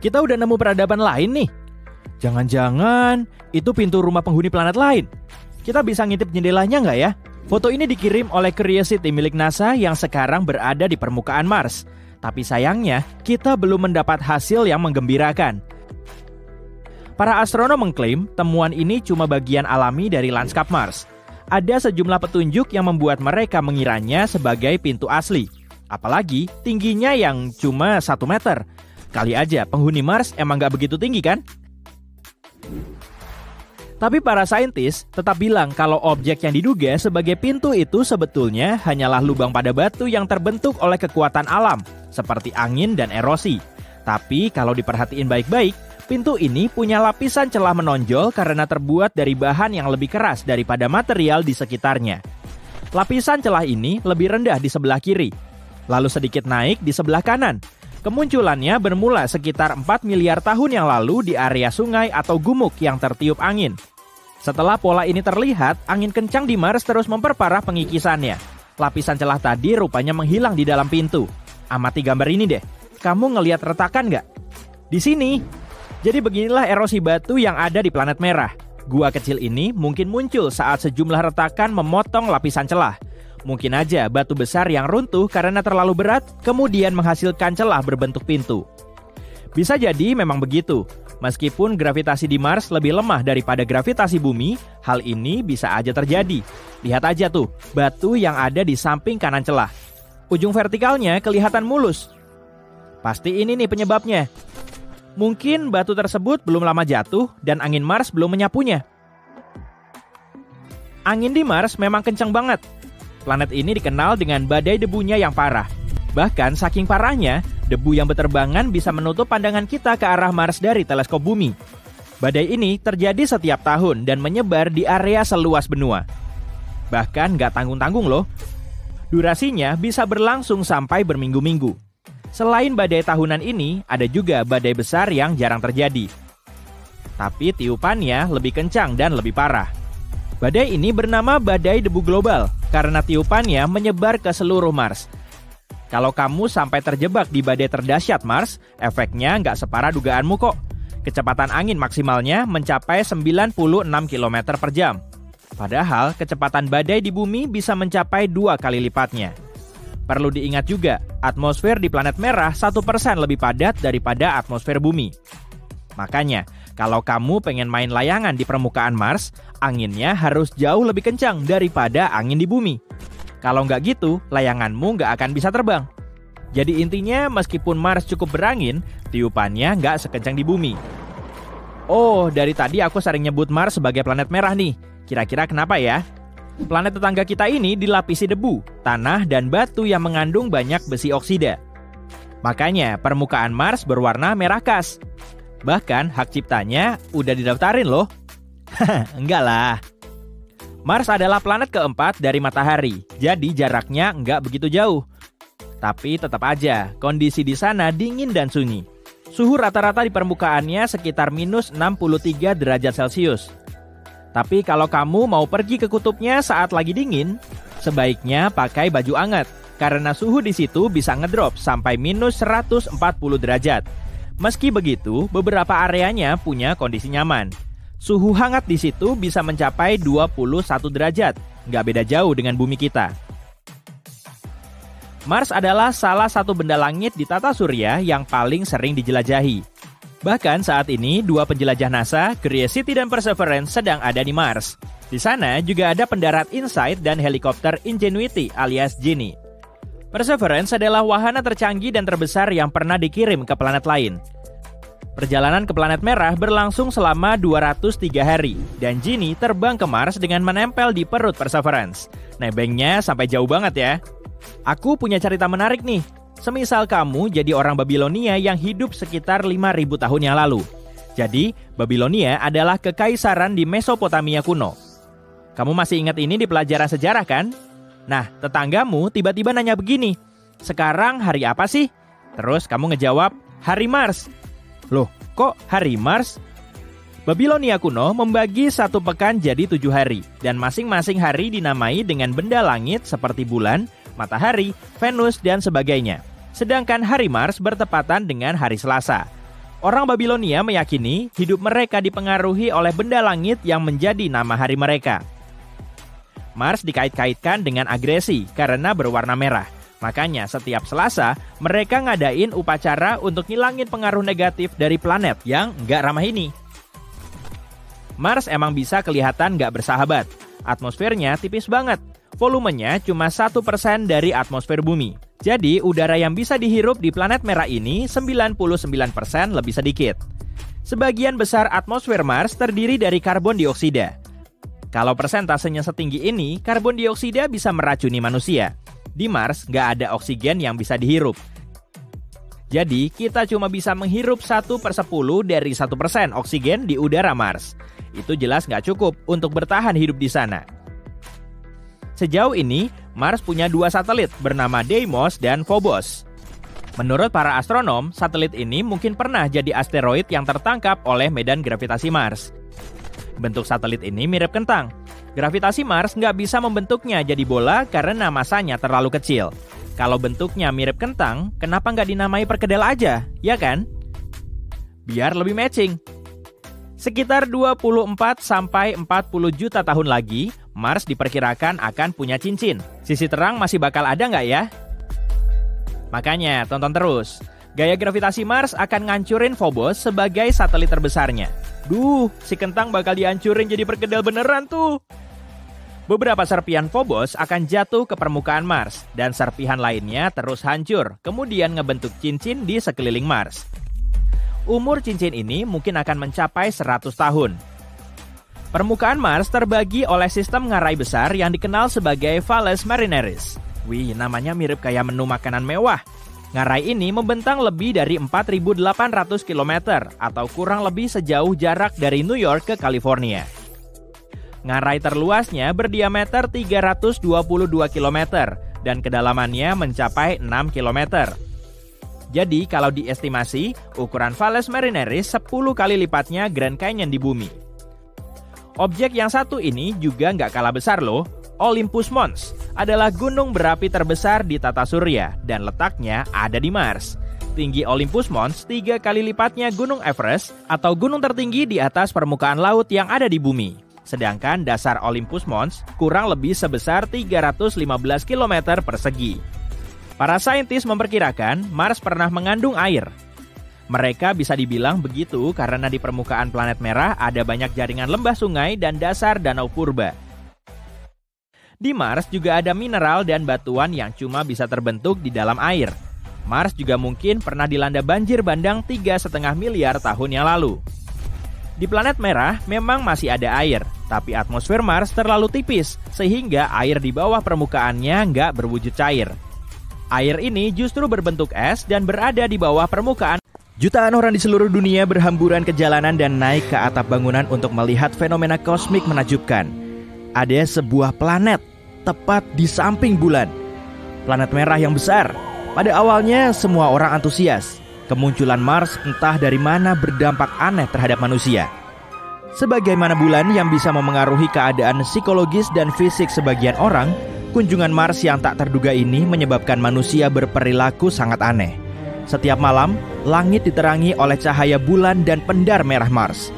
kita udah nemu peradaban lain nih. Jangan-jangan itu pintu rumah penghuni planet lain. Kita bisa ngintip jendelanya nggak ya? Foto ini dikirim oleh Curiosity milik NASA yang sekarang berada di permukaan Mars. Tapi sayangnya, kita belum mendapat hasil yang menggembirakan. Para astronom mengklaim temuan ini cuma bagian alami dari lanskap Mars. Ada sejumlah petunjuk yang membuat mereka mengiranya sebagai pintu asli. Apalagi tingginya yang cuma 1 meter. Kali aja penghuni Mars emang gak begitu tinggi kan? Tapi para saintis tetap bilang kalau objek yang diduga sebagai pintu itu sebetulnya hanyalah lubang pada batu yang terbentuk oleh kekuatan alam, seperti angin dan erosi. Tapi kalau diperhatiin baik-baik, pintu ini punya lapisan celah menonjol karena terbuat dari bahan yang lebih keras daripada material di sekitarnya. Lapisan celah ini lebih rendah di sebelah kiri, lalu sedikit naik di sebelah kanan. Kemunculannya bermula sekitar 4 miliar tahun yang lalu di area sungai atau gumuk yang tertiup angin. Setelah pola ini terlihat, angin kencang di Mars terus memperparah pengikisannya. Lapisan celah tadi rupanya menghilang di dalam pintu. Amati gambar ini deh. Kamu ngelihat retakan nggak? Di sini. Jadi beginilah erosi batu yang ada di planet merah. Gua kecil ini mungkin muncul saat sejumlah retakan memotong lapisan celah. Mungkin aja batu besar yang runtuh karena terlalu berat, kemudian menghasilkan celah berbentuk pintu. Bisa jadi memang begitu. Meskipun gravitasi di Mars lebih lemah daripada gravitasi bumi, hal ini bisa aja terjadi. Lihat aja tuh, batu yang ada di samping kanan celah. Ujung vertikalnya kelihatan mulus. Pasti ini nih penyebabnya. Mungkin batu tersebut belum lama jatuh dan angin Mars belum menyapunya. Angin di Mars memang kencang banget. Planet ini dikenal dengan badai debunya yang parah. Bahkan saking parahnya, debu yang berterbangan bisa menutup pandangan kita ke arah Mars dari teleskop bumi. Badai ini terjadi setiap tahun dan menyebar di area seluas benua. Bahkan nggak tanggung-tanggung loh. Durasinya bisa berlangsung sampai berminggu-minggu. Selain badai tahunan ini, ada juga badai besar yang jarang terjadi. Tapi tiupannya lebih kencang dan lebih parah. Badai ini bernama badai debu global karena tiupannya menyebar ke seluruh Mars. Kalau kamu sampai terjebak di badai terdahsyat Mars, efeknya nggak separah dugaanmu kok. Kecepatan angin maksimalnya mencapai 96 km per jam. Padahal kecepatan badai di bumi bisa mencapai 2 kali lipatnya. Perlu diingat juga, atmosfer di planet merah 1% lebih padat daripada atmosfer bumi. Makanya, kalau kamu pengen main layangan di permukaan Mars, anginnya harus jauh lebih kencang daripada angin di bumi. Kalau nggak gitu, layanganmu nggak akan bisa terbang. Jadi intinya, meskipun Mars cukup berangin, tiupannya nggak sekencang di bumi. Oh, dari tadi aku sering nyebut Mars sebagai planet merah nih. Kira-kira kenapa ya? Planet tetangga kita ini dilapisi debu, tanah, dan batu yang mengandung banyak besi oksida. Makanya, permukaan Mars berwarna merah khas. Bahkan hak ciptanya udah didaftarin loh. Enggak lah. Mars adalah planet keempat dari matahari, jadi jaraknya enggak begitu jauh. Tapi tetap aja, kondisi di sana dingin dan sunyi. Suhu rata-rata di permukaannya sekitar minus 63 derajat Celcius. Tapi kalau kamu mau pergi ke kutubnya saat lagi dingin, sebaiknya pakai baju hangat, karena suhu di situ bisa ngedrop sampai minus 140 derajat. Meski begitu, beberapa areanya punya kondisi nyaman. Suhu hangat di situ bisa mencapai 21 derajat, nggak beda jauh dengan bumi kita. Mars adalah salah satu benda langit di tata surya yang paling sering dijelajahi. Bahkan saat ini, 2 penjelajah NASA, Curiosity dan Perseverance, sedang ada di Mars. Di sana juga ada pendarat InSight dan helikopter Ingenuity alias Genie. Perseverance adalah wahana tercanggih dan terbesar yang pernah dikirim ke planet lain. Perjalanan ke planet merah berlangsung selama 203 hari, dan Genie terbang ke Mars dengan menempel di perut Perseverance. Nebengnya sampai jauh banget ya. Aku punya cerita menarik nih. Semisal kamu jadi orang Babilonia yang hidup sekitar 5.000 tahun yang lalu. Jadi, Babilonia adalah kekaisaran di Mesopotamia kuno. Kamu masih ingat ini di pelajaran sejarah kan? Nah, tetanggamu tiba-tiba nanya begini, "Sekarang hari apa sih?" Terus kamu ngejawab, "Hari Mars." Loh, kok hari Mars? Babilonia kuno membagi 1 pekan jadi 7 hari, dan masing-masing hari dinamai dengan benda langit seperti bulan, matahari, Venus, dan sebagainya. Sedangkan hari Mars bertepatan dengan hari Selasa. Orang Babilonia meyakini hidup mereka dipengaruhi oleh benda langit yang menjadi nama hari mereka. Mars dikait-kaitkan dengan agresi karena berwarna merah. Makanya setiap Selasa, mereka ngadain upacara untuk ngilangin pengaruh negatif dari planet yang nggak ramah ini. Mars emang bisa kelihatan nggak bersahabat. Atmosfernya tipis banget. Volumenya cuma 1% dari atmosfer bumi. Jadi, udara yang bisa dihirup di planet merah ini 99% lebih sedikit. Sebagian besar atmosfer Mars terdiri dari karbon dioksida. Kalau persentasenya setinggi ini, karbon dioksida bisa meracuni manusia. Di Mars, nggak ada oksigen yang bisa dihirup. Jadi, kita cuma bisa menghirup 1/10 dari 1% oksigen di udara Mars. Itu jelas nggak cukup untuk bertahan hidup di sana. Sejauh ini, Mars punya 2 satelit bernama Deimos dan Phobos. Menurut para astronom, satelit ini mungkin pernah jadi asteroid yang tertangkap oleh medan gravitasi Mars. Bentuk satelit ini mirip kentang. Gravitasi Mars nggak bisa membentuknya jadi bola karena masanya terlalu kecil. Kalau bentuknya mirip kentang, kenapa nggak dinamai perkedel aja, ya kan? Biar lebih matching. Sekitar 24-40 juta tahun lagi, Mars diperkirakan akan punya cincin. Sisi terang masih bakal ada nggak ya? Makanya, tonton terus. Gaya gravitasi Mars akan ngancurin Phobos sebagai satelit terbesarnya. Duh, si kentang bakal dihancurin jadi perkedel beneran tuh. Beberapa serpihan Phobos akan jatuh ke permukaan Mars, dan serpihan lainnya terus hancur, kemudian ngebentuk cincin di sekeliling Mars. Umur cincin ini mungkin akan mencapai 100 tahun. Permukaan Mars terbagi oleh sistem ngarai besar yang dikenal sebagai Valles Marineris. Wih, namanya mirip kayak menu makanan mewah. Ngarai ini membentang lebih dari 4.800 km atau kurang lebih sejauh jarak dari New York ke California. Ngarai terluasnya berdiameter 322 km dan kedalamannya mencapai 6 km. Jadi kalau diestimasi, ukuran Valles Marineris 10 kali lipatnya Grand Canyon di bumi. Objek yang satu ini juga nggak kalah besar loh. Olympus Mons adalah gunung berapi terbesar di tata surya dan letaknya ada di Mars. Tinggi Olympus Mons 3 kali lipatnya Gunung Everest atau gunung tertinggi di atas permukaan laut yang ada di bumi. Sedangkan dasar Olympus Mons kurang lebih sebesar 315 km persegi. Para saintis memperkirakan Mars pernah mengandung air. Mereka bisa dibilang begitu karena di permukaan planet merah ada banyak jaringan lembah sungai dan dasar danau purba. Di Mars juga ada mineral dan batuan yang cuma bisa terbentuk di dalam air. Mars juga mungkin pernah dilanda banjir bandang 3,5 miliar tahun yang lalu. Di planet merah memang masih ada air, tapi atmosfer Mars terlalu tipis sehingga air di bawah permukaannya nggak berwujud cair. Air ini justru berbentuk es dan berada di bawah permukaan. Jutaan orang di seluruh dunia berhamburan ke jalanan dan naik ke atap bangunan untuk melihat fenomena kosmik menakjubkan. Ada sebuah planet tepat di samping bulan. Planet merah yang besar. Pada awalnya semua orang antusias. Kemunculan Mars entah dari mana berdampak aneh terhadap manusia. Sebagaimana bulan yang bisa memengaruhi keadaan psikologis dan fisik sebagian orang, kunjungan Mars yang tak terduga ini menyebabkan manusia berperilaku sangat aneh. Setiap malam, langit diterangi oleh cahaya bulan dan pendar merah Mars.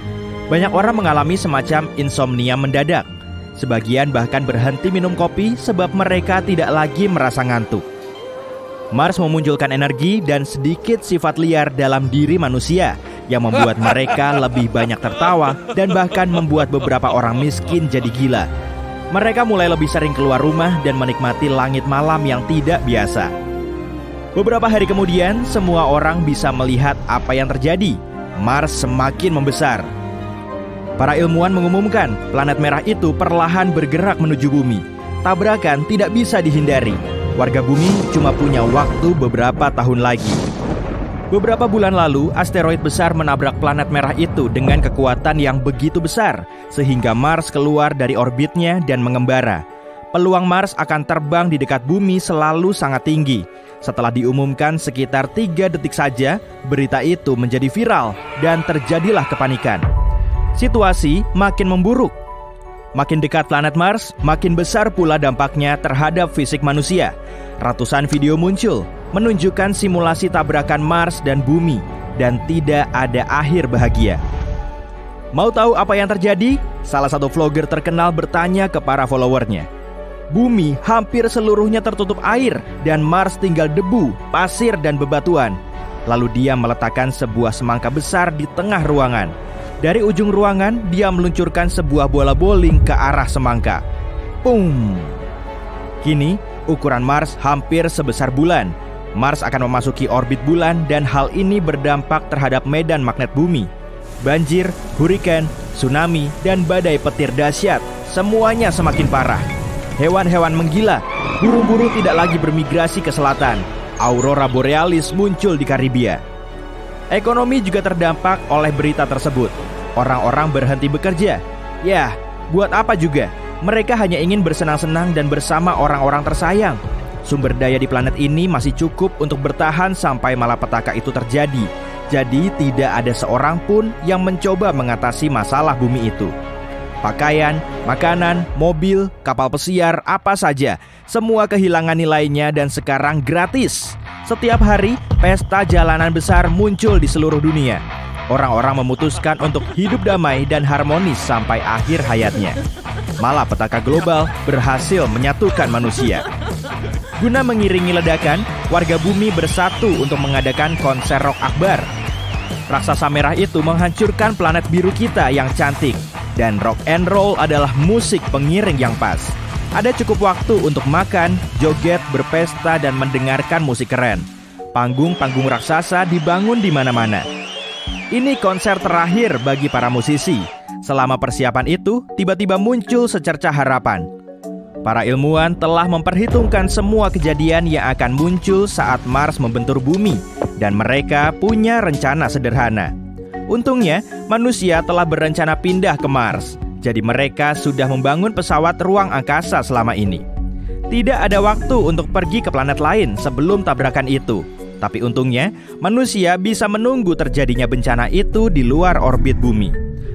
Banyak orang mengalami semacam insomnia mendadak. Sebagian bahkan berhenti minum kopi sebab mereka tidak lagi merasa ngantuk. Mars memunculkan energi dan sedikit sifat liar dalam diri manusia yang membuat mereka lebih banyak tertawa dan bahkan membuat beberapa orang miskin jadi gila. Mereka mulai lebih sering keluar rumah dan menikmati langit malam yang tidak biasa. Beberapa hari kemudian, semua orang bisa melihat apa yang terjadi. Mars semakin membesar. Para ilmuwan mengumumkan planet merah itu perlahan bergerak menuju bumi. Tabrakan tidak bisa dihindari. Warga bumi cuma punya waktu beberapa tahun lagi. Beberapa bulan lalu, asteroid besar menabrak planet merah itu dengan kekuatan yang begitu besar, sehingga Mars keluar dari orbitnya dan mengembara. Peluang Mars akan terbang di dekat bumi selalu sangat tinggi. Setelah diumumkan sekitar 3 detik saja, berita itu menjadi viral dan terjadilah kepanikan. Situasi makin memburuk. Makin dekat planet Mars, makin besar pula dampaknya terhadap fisik manusia. Ratusan video muncul menunjukkan simulasi tabrakan Mars dan bumi. dan tidak ada akhir bahagia. Mau tahu apa yang terjadi? Salah satu vlogger terkenal bertanya ke para followernya. Bumi hampir seluruhnya tertutup air dan Mars tinggal debu, pasir, dan bebatuan. Lalu dia meletakkan sebuah semangka besar di tengah ruangan. Dari ujung ruangan, dia meluncurkan sebuah bola bowling ke arah semangka. Pum! Kini, ukuran Mars hampir sebesar bulan. Mars akan memasuki orbit bulan dan hal ini berdampak terhadap medan magnet bumi. Banjir, hurikan, tsunami, dan badai petir dahsyat, semuanya semakin parah. Hewan-hewan menggila, burung-burung tidak lagi bermigrasi ke selatan. Aurora borealis muncul di Karibia. Ekonomi juga terdampak oleh berita tersebut. Orang-orang berhenti bekerja. Ya, buat apa juga? Mereka hanya ingin bersenang-senang dan bersama orang-orang tersayang. Sumber daya di planet ini masih cukup untuk bertahan sampai malapetaka itu terjadi. Jadi tidak ada seorang pun yang mencoba mengatasi masalah bumi itu. Pakaian, makanan, mobil, kapal pesiar, apa saja, semua kehilangan nilainya dan sekarang gratis. Setiap hari, pesta jalanan besar muncul di seluruh dunia. Orang-orang memutuskan untuk hidup damai dan harmonis sampai akhir hayatnya. Malapetaka global berhasil menyatukan manusia. Guna mengiringi ledakan, warga bumi bersatu untuk mengadakan konser rock akbar. Raksasa merah itu menghancurkan planet biru kita yang cantik. Dan rock and roll adalah musik pengiring yang pas. Ada cukup waktu untuk makan, joget, berpesta, dan mendengarkan musik keren. Panggung-panggung raksasa dibangun di mana-mana. Ini konser terakhir bagi para musisi. Selama persiapan itu, tiba-tiba muncul secercah harapan. Para ilmuwan telah memperhitungkan semua kejadian yang akan muncul saat Mars membentur bumi, dan mereka punya rencana sederhana. Untungnya, manusia telah berencana pindah ke Mars, jadi mereka sudah membangun pesawat ruang angkasa selama ini. Tidak ada waktu untuk pergi ke planet lain sebelum tabrakan itu. Tapi untungnya, manusia bisa menunggu terjadinya bencana itu di luar orbit bumi.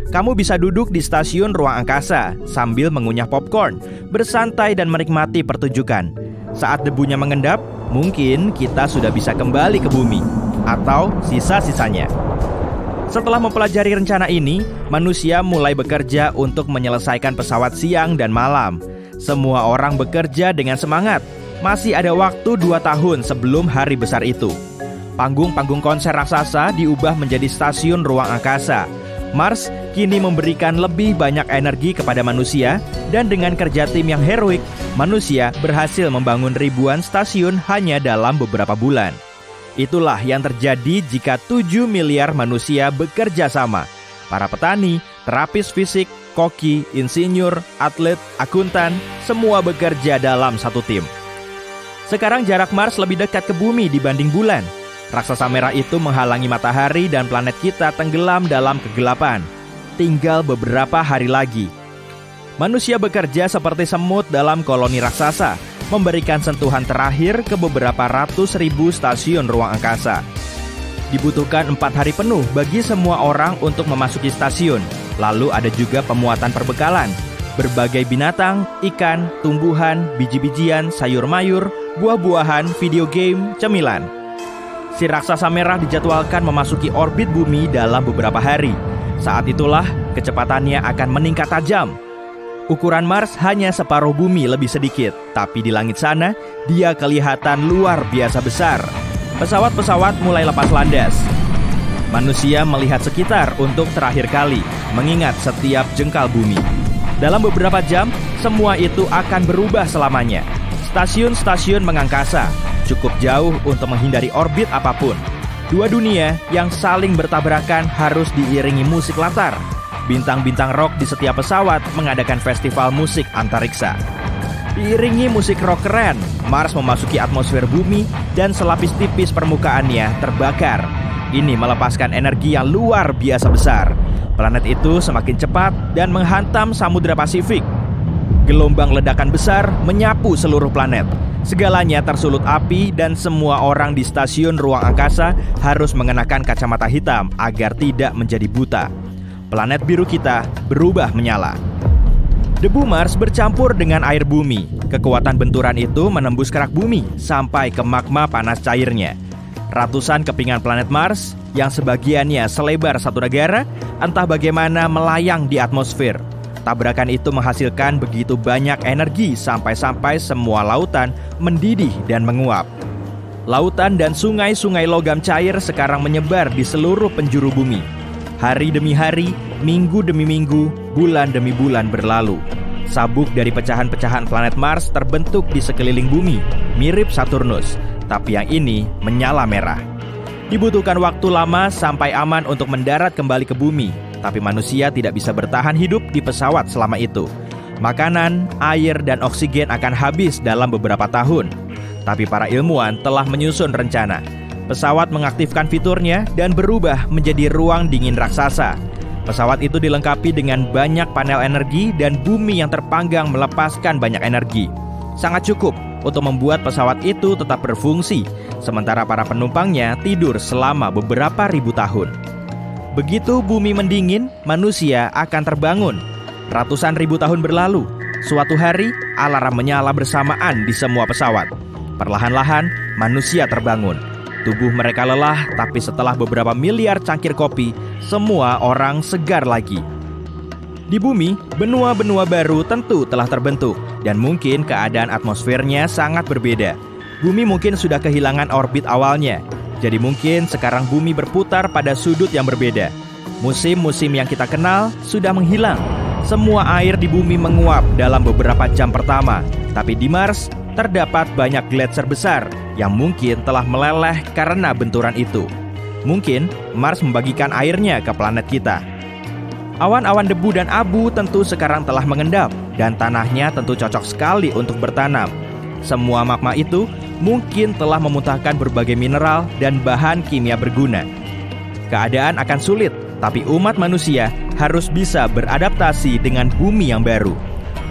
Kamu bisa duduk di stasiun ruang angkasa sambil mengunyah popcorn, bersantai dan menikmati pertunjukan. Saat debunya mengendap, mungkin kita sudah bisa kembali ke bumi, atau sisa-sisanya. Setelah mempelajari rencana ini, manusia mulai bekerja untuk menyelesaikan pesawat siang dan malam. Semua orang bekerja dengan semangat. Masih ada waktu 2 tahun sebelum hari besar itu. Panggung-panggung konser raksasa diubah menjadi stasiun ruang angkasa. Mars kini memberikan lebih banyak energi kepada manusia, dan dengan kerja tim yang heroik, manusia berhasil membangun ribuan stasiun hanya dalam beberapa bulan. Itulah yang terjadi jika 7 miliar manusia bekerja sama. Para petani, terapis fisik, koki, insinyur, atlet, akuntan, semua bekerja dalam satu tim. Sekarang jarak Mars lebih dekat ke bumi dibanding bulan. Raksasa merah itu menghalangi matahari dan planet kita tenggelam dalam kegelapan. Tinggal beberapa hari lagi. Manusia bekerja seperti semut dalam koloni raksasa, memberikan sentuhan terakhir ke beberapa ratus ribu stasiun ruang angkasa. Dibutuhkan 4 hari penuh bagi semua orang untuk memasuki stasiun. Lalu ada juga pemuatan perbekalan. Berbagai binatang, ikan, tumbuhan, biji-bijian, sayur mayur, buah-buahan, video game, cemilan. Si raksasa merah dijadwalkan memasuki orbit bumi dalam beberapa hari. Saat itulah kecepatannya akan meningkat tajam. Ukuran Mars hanya separuh bumi lebih sedikit, tapi di langit sana dia kelihatan luar biasa besar. Pesawat-pesawat mulai lepas landas. Manusia melihat sekitar untuk terakhir kali, mengingat setiap jengkal bumi. Dalam beberapa jam, semua itu akan berubah selamanya. Stasiun-stasiun mengangkasa, cukup jauh untuk menghindari orbit apapun. Dua dunia yang saling bertabrakan harus diiringi musik latar. Bintang-bintang rock di setiap pesawat mengadakan festival musik antariksa. Diiringi musik rock keren, Mars memasuki atmosfer bumi dan selapis tipis permukaannya terbakar. Ini melepaskan energi yang luar biasa besar. Planet itu semakin cepat dan menghantam Samudra Pasifik. Gelombang ledakan besar menyapu seluruh planet. Segalanya tersulut api dan semua orang di stasiun ruang angkasa harus mengenakan kacamata hitam agar tidak menjadi buta. Planet biru kita berubah menyala. Debu Mars bercampur dengan air bumi. Kekuatan benturan itu menembus kerak bumi sampai ke magma panas cairnya. Ratusan kepingan planet Mars yang sebagiannya selebar satu negara entah bagaimana melayang di atmosfer. Tabrakan itu menghasilkan begitu banyak energi sampai-sampai semua lautan mendidih dan menguap. Lautan dan sungai-sungai logam cair sekarang menyebar di seluruh penjuru bumi. Hari demi hari, minggu demi minggu, bulan demi bulan berlalu. Sabuk dari pecahan-pecahan planet Mars terbentuk di sekeliling bumi, mirip Saturnus, tapi yang ini menyala merah. Dibutuhkan waktu lama sampai aman untuk mendarat kembali ke bumi, tapi manusia tidak bisa bertahan hidup di pesawat selama itu. Makanan, air, dan oksigen akan habis dalam beberapa tahun. Tapi para ilmuwan telah menyusun rencana. Pesawat mengaktifkan fiturnya dan berubah menjadi ruang dingin raksasa. Pesawat itu dilengkapi dengan banyak panel energi dan bumi yang terpanggang melepaskan banyak energi. Sangat cukup untuk membuat pesawat itu tetap berfungsi, sementara para penumpangnya tidur selama beberapa ribu tahun. Begitu bumi mendingin, manusia akan terbangun. Ratusan ribu tahun berlalu. Suatu hari, alarm menyala bersamaan di semua pesawat. Perlahan-lahan, manusia terbangun. Tubuh mereka lelah, tapi setelah beberapa miliar cangkir kopi, semua orang segar lagi. Di bumi, benua-benua baru tentu telah terbentuk, dan mungkin keadaan atmosfernya sangat berbeda. Bumi mungkin sudah kehilangan orbit awalnya, jadi mungkin sekarang bumi berputar pada sudut yang berbeda. Musim-musim yang kita kenal sudah menghilang. Semua air di bumi menguap dalam beberapa jam pertama, tapi di Mars terdapat banyak gletser besar yang mungkin telah meleleh karena benturan itu. Mungkin Mars membagikan airnya ke planet kita. Awan-awan debu dan abu tentu sekarang telah mengendap, dan tanahnya tentu cocok sekali untuk bertanam. Semua magma itu mungkin telah memuntahkan berbagai mineral dan bahan kimia berguna. Keadaan akan sulit, tapi umat manusia harus bisa beradaptasi dengan bumi yang baru.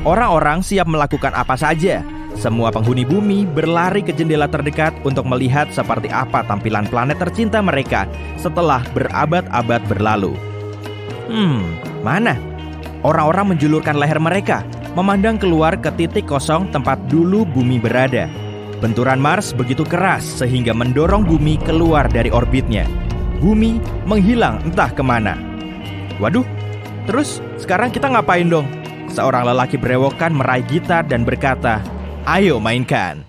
Orang-orang siap melakukan apa saja. Semua penghuni bumi berlari ke jendela terdekat untuk melihat seperti apa tampilan planet tercinta mereka setelah berabad-abad berlalu. Mana? Orang-orang menjulurkan leher mereka, memandang keluar ke titik kosong tempat dulu bumi berada. Benturan Mars begitu keras sehingga mendorong bumi keluar dari orbitnya. Bumi menghilang entah kemana. Waduh, terus sekarang kita ngapain dong? Seorang lelaki berewokan meraih gitar dan berkata, "Ayo mainkan."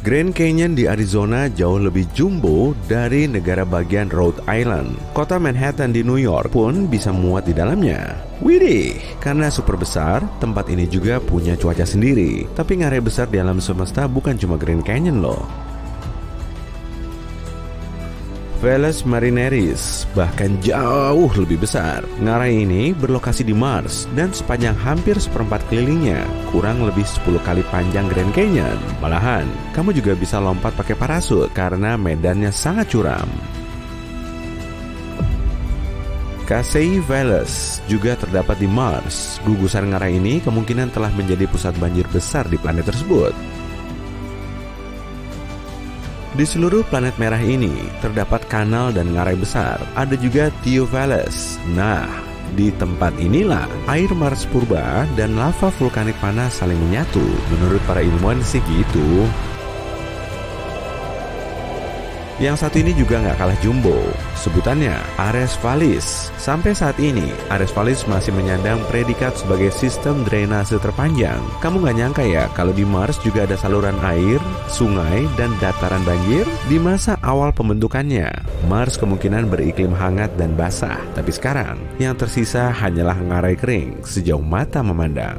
Grand Canyon di Arizona jauh lebih jumbo dari negara bagian Rhode Island. Kota Manhattan di New York pun bisa muat di dalamnya. Widih, karena super besar, tempat ini juga punya cuaca sendiri. Tapi ngarai besar di alam semesta bukan cuma Grand Canyon loh. Valles Marineris bahkan jauh lebih besar. Ngarai ini berlokasi di Mars dan sepanjang hampir seperempat kelilingnya, kurang lebih 10 kali panjang Grand Canyon. Malahan, kamu juga bisa lompat pakai parasut karena medannya sangat curam. Casey Valles juga terdapat di Mars. Gugusan ngarai ini kemungkinan telah menjadi pusat banjir besar di planet tersebut. Di seluruh planet merah ini terdapat kanal dan ngarai besar. Ada juga Theo Valles. Nah, di tempat inilah air Mars purba dan lava vulkanik panas saling menyatu. Menurut para ilmuwan sih gitu. Yang satu ini juga nggak kalah jumbo. Sebutannya Ares Vallis. Sampai saat ini, Ares Vallis masih menyandang predikat sebagai sistem drainase terpanjang. Kamu nggak nyangka ya kalau di Mars juga ada saluran air, sungai, dan dataran banjir? Di masa awal pembentukannya, Mars kemungkinan beriklim hangat dan basah. Tapi sekarang, yang tersisa hanyalah ngarai kering sejauh mata memandang.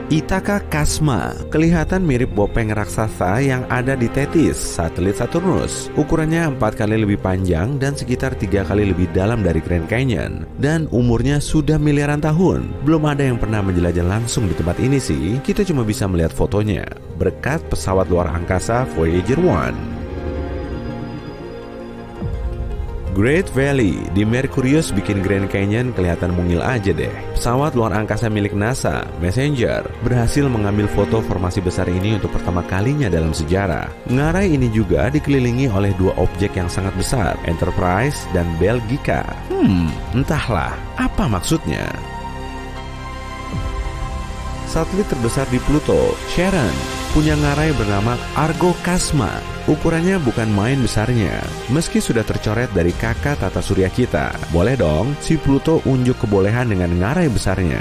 Ithaka Kasma kelihatan mirip bopeng raksasa yang ada di Tethys, satelit Saturnus. Ukurannya 4 kali lebih panjang dan sekitar 3 kali lebih dalam dari Grand Canyon. Dan umurnya sudah miliaran tahun. Belum ada yang pernah menjelajah langsung di tempat ini sih. Kita cuma bisa melihat fotonya berkat pesawat luar angkasa Voyager 1. Great Valley di Mercurius bikin Grand Canyon kelihatan mungil aja deh. Pesawat luar angkasa milik NASA, Messenger, berhasil mengambil foto formasi besar ini untuk pertama kalinya dalam sejarah. Ngarai ini juga dikelilingi oleh dua objek yang sangat besar, Enterprise dan Belgica. Entahlah, apa maksudnya? Satelit terbesar di Pluto, Charon, punya ngarai bernama Argokasma. Ukurannya bukan main besarnya. Meski sudah tercoret dari kakak tata surya kita, boleh dong si Pluto unjuk kebolehan dengan ngarai besarnya.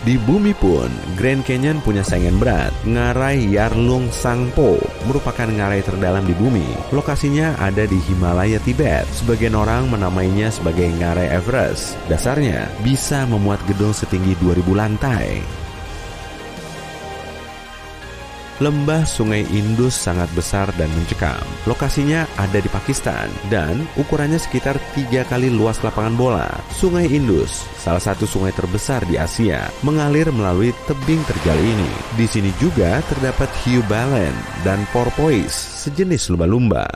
Di bumi pun, Grand Canyon punya saingan berat. Ngarai Yarlung Sangpo merupakan ngarai terdalam di bumi. Lokasinya ada di Himalaya, Tibet. Sebagian orang menamainya sebagai ngarai Everest. Dasarnya bisa memuat gedung setinggi 2000 lantai. Lembah Sungai Indus sangat besar dan mencekam. Lokasinya ada di Pakistan dan ukurannya sekitar 3 kali luas lapangan bola. Sungai Indus, salah satu sungai terbesar di Asia, mengalir melalui tebing terjal ini. Di sini juga terdapat hiu balen dan porpoise, sejenis lumba-lumba.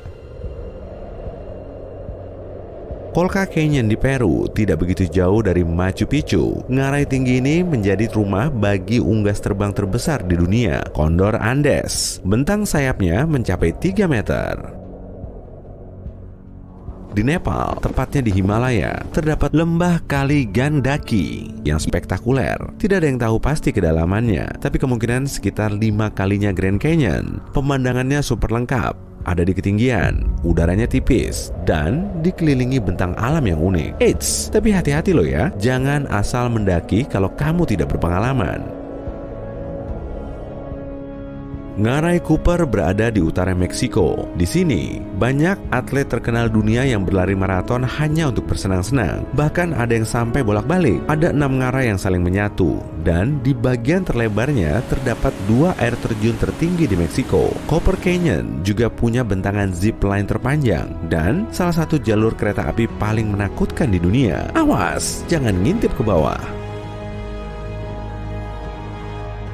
Colca Canyon di Peru tidak begitu jauh dari Machu Picchu. Ngarai tinggi ini menjadi rumah bagi unggas terbang terbesar di dunia, Condor Andes. Bentang sayapnya mencapai 3 meter. Di Nepal, tepatnya di Himalaya, terdapat lembah kali Gandaki yang spektakuler. Tidak ada yang tahu pasti kedalamannya, tapi kemungkinan sekitar 5 kalinya Grand Canyon. Pemandangannya super lengkap. Ada di ketinggian, udaranya tipis, dan dikelilingi bentang alam yang unik. Eits, tapi hati-hati loh ya, jangan asal mendaki kalau kamu tidak berpengalaman. Ngarai Cooper berada di utara Meksiko. Di sini, banyak atlet terkenal dunia yang berlari maraton hanya untuk bersenang-senang. Bahkan ada yang sampai bolak-balik. Ada 6 ngarai yang saling menyatu. Dan di bagian terlebarnya terdapat 2 air terjun tertinggi di Meksiko. Cooper Canyon juga punya bentangan zip line terpanjang. Dan salah satu jalur kereta api paling menakutkan di dunia. Awas, jangan ngintip ke bawah.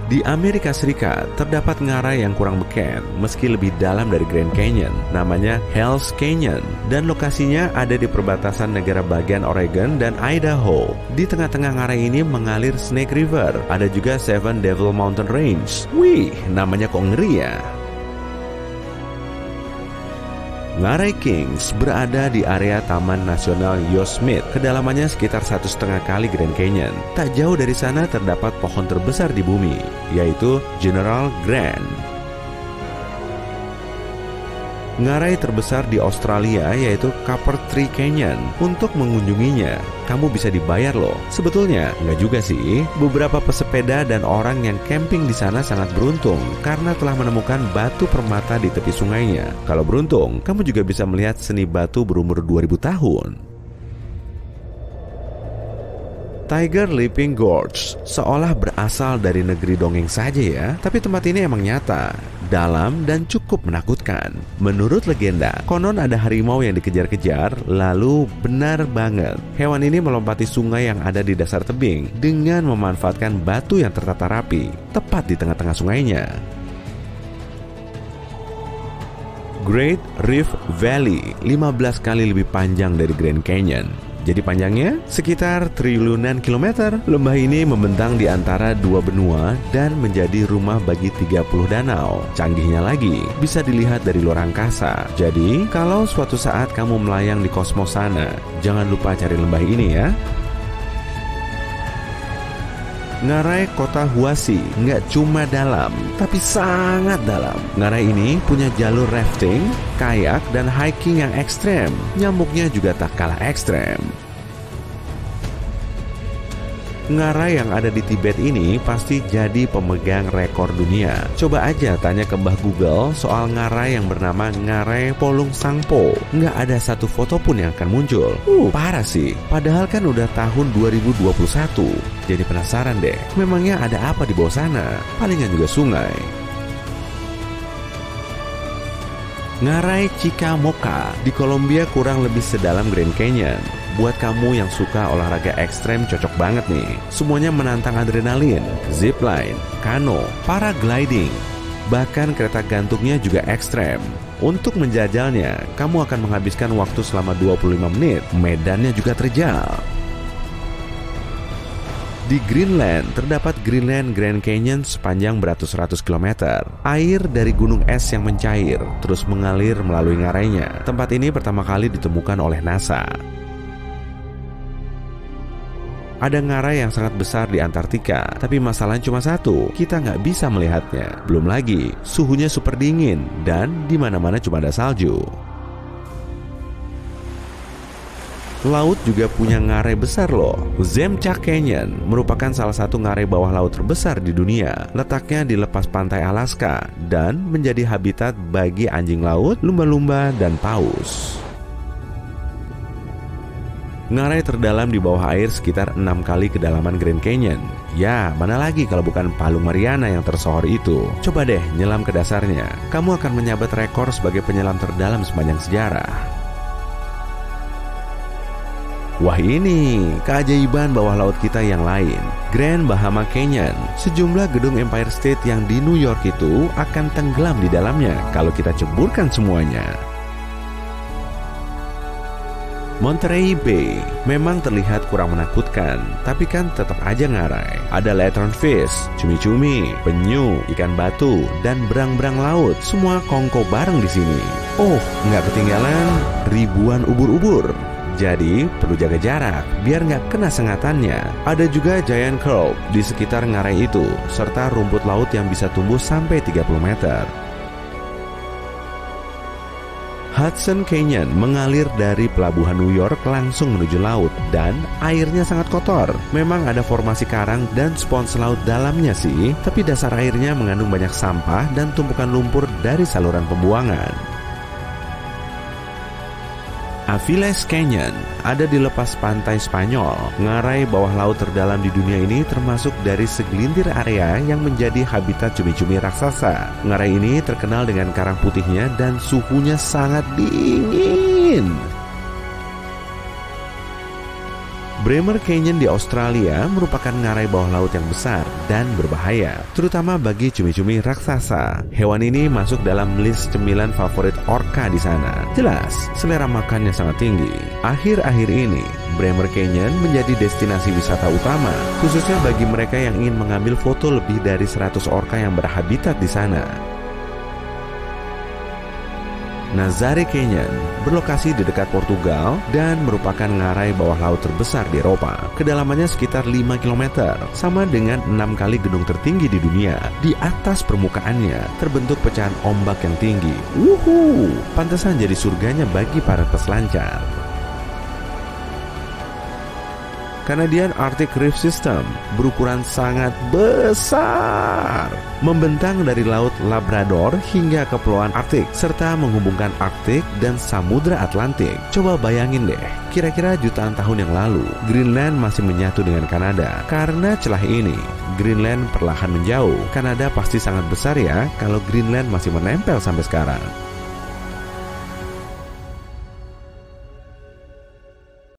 Di Amerika Serikat, terdapat ngarai yang kurang beken meski lebih dalam dari Grand Canyon. Namanya Hell's Canyon dan lokasinya ada di perbatasan negara bagian Oregon dan Idaho. Di tengah-tengah ngarai ini mengalir Snake River. Ada juga Seven Devil Mountain Range. Wih, namanya kok ngeri ya. Ngarai Kings berada di area Taman Nasional Yosemite. Kedalamannya sekitar 1,5 kali Grand Canyon. Tak jauh dari sana terdapat pohon terbesar di bumi, yaitu General Grant. Ngarai terbesar di Australia yaitu Copper Tree Canyon. Untuk mengunjunginya, kamu bisa dibayar loh. Sebetulnya, nggak juga sih. Beberapa pesepeda dan orang yang camping di sana sangat beruntung karena telah menemukan batu permata di tepi sungainya. Kalau beruntung, kamu juga bisa melihat seni batu berumur 2000 tahun. Tiger Leaping Gorge seolah berasal dari negeri dongeng saja ya, tapi tempat ini emang nyata, dalam dan cukup menakutkan. Menurut legenda, konon ada harimau yang dikejar-kejar, lalu benar banget. Hewan ini melompati sungai yang ada di dasar tebing dengan memanfaatkan batu yang tertata rapi, tepat di tengah-tengah sungainya. Great Rift Valley 15 kali lebih panjang dari Grand Canyon. Jadi panjangnya sekitar triliunan kilometer. Lembah ini membentang di antara 2 benua dan menjadi rumah bagi 30 danau. Canggihnya lagi, bisa dilihat dari luar angkasa. Jadi, kalau suatu saat kamu melayang di kosmos sana, jangan lupa cari lembah ini ya. Ngarai Kota Huasi nggak cuma dalam, tapi sangat dalam. Ngarai ini punya jalur rafting, kayak, dan hiking yang ekstrem. Nyamuknya juga tak kalah ekstrem. Ngarai yang ada di Tibet ini pasti jadi pemegang rekor dunia. Coba aja tanya ke Mbah Google soal ngarai yang bernama Ngarai Polung Sangpo. Nggak ada satu foto pun yang akan muncul. Parah sih. Padahal kan udah tahun 2021. Jadi penasaran deh, memangnya ada apa di bawah sana? Palingan juga sungai. Ngarai Chicamoca di Kolombia kurang lebih sedalam Grand Canyon. Buat kamu yang suka olahraga ekstrem cocok banget nih. Semuanya menantang adrenalin, zipline, kano, paragliding. Bahkan kereta gantungnya juga ekstrem. Untuk menjajalnya, kamu akan menghabiskan waktu selama 25 menit. Medannya juga terjal. Di Greenland, terdapat Greenland Grand Canyon sepanjang beratus-ratus kilometer. Air dari gunung es yang mencair, terus mengalir melalui ngarainya. Tempat ini pertama kali ditemukan oleh NASA. Ada ngarai yang sangat besar di Antartika, tapi masalahnya cuma satu, kita nggak bisa melihatnya. Belum lagi, suhunya super dingin dan di mana-mana cuma ada salju. Laut juga punya ngarai besar loh. Zemchak Canyon merupakan salah satu ngarai bawah laut terbesar di dunia. Letaknya di lepas pantai Alaska dan menjadi habitat bagi anjing laut, lumba-lumba, dan paus. Ngarai terdalam di bawah air sekitar 6 kali kedalaman Grand Canyon. Ya, mana lagi kalau bukan Palung Mariana yang tersohor itu. Coba deh nyelam ke dasarnya. Kamu akan menyabat rekor sebagai penyelam terdalam sepanjang sejarah. Wah, ini keajaiban bawah laut kita yang lain, Grand Bahama Canyon. Sejumlah gedung Empire State yang di New York itu akan tenggelam di dalamnya kalau kita ceburkan semuanya. Monterey Bay memang terlihat kurang menakutkan, tapi kan tetap aja ngarai. Ada lanternfish, cumi-cumi, penyu, ikan batu, dan berang-berang laut. Semua kongko bareng di sini. Oh, nggak ketinggalan ribuan ubur-ubur. Jadi perlu jaga jarak biar nggak kena sengatannya. Ada juga giant carp di sekitar ngarai itu, serta rumput laut yang bisa tumbuh sampai 30 meter. Hudson Canyon mengalir dari pelabuhan New York langsung menuju laut dan airnya sangat kotor. Memang ada formasi karang dan spons laut dalamnya sih, tapi dasar airnya mengandung banyak sampah dan tumpukan lumpur dari saluran pembuangan. Aviles Canyon ada di lepas pantai Spanyol. Ngarai bawah laut terdalam di dunia ini termasuk dari segelintir area yang menjadi habitat cumi-cumi raksasa. Ngarai ini terkenal dengan karang putihnya dan suhunya sangat dingin. Bremer Canyon di Australia merupakan ngarai bawah laut yang besar dan berbahaya, terutama bagi cumi-cumi raksasa. Hewan ini masuk dalam list cemilan favorit orca di sana. Jelas, selera makannya sangat tinggi. Akhir-akhir ini, Bremer Canyon menjadi destinasi wisata utama, khususnya bagi mereka yang ingin mengambil foto lebih dari 100 orca yang berhabitat di sana. Nazare Canyon berlokasi di dekat Portugal dan merupakan ngarai bawah laut terbesar di Eropa. Kedalamannya sekitar 5 km, sama dengan 6 kali gedung tertinggi di dunia. Di atas permukaannya terbentuk pecahan ombak yang tinggi. Pantesan jadi surganya bagi para peselancar. Canadian Arctic Reef System berukuran sangat besar, membentang dari Laut Labrador hingga Kepulauan Arktik, serta menghubungkan Arktik dan Samudra Atlantik. Coba bayangin deh, kira-kira jutaan tahun yang lalu, Greenland masih menyatu dengan Kanada. Karena celah ini, Greenland perlahan menjauh. Kanada pasti sangat besar ya, kalau Greenland masih menempel sampai sekarang.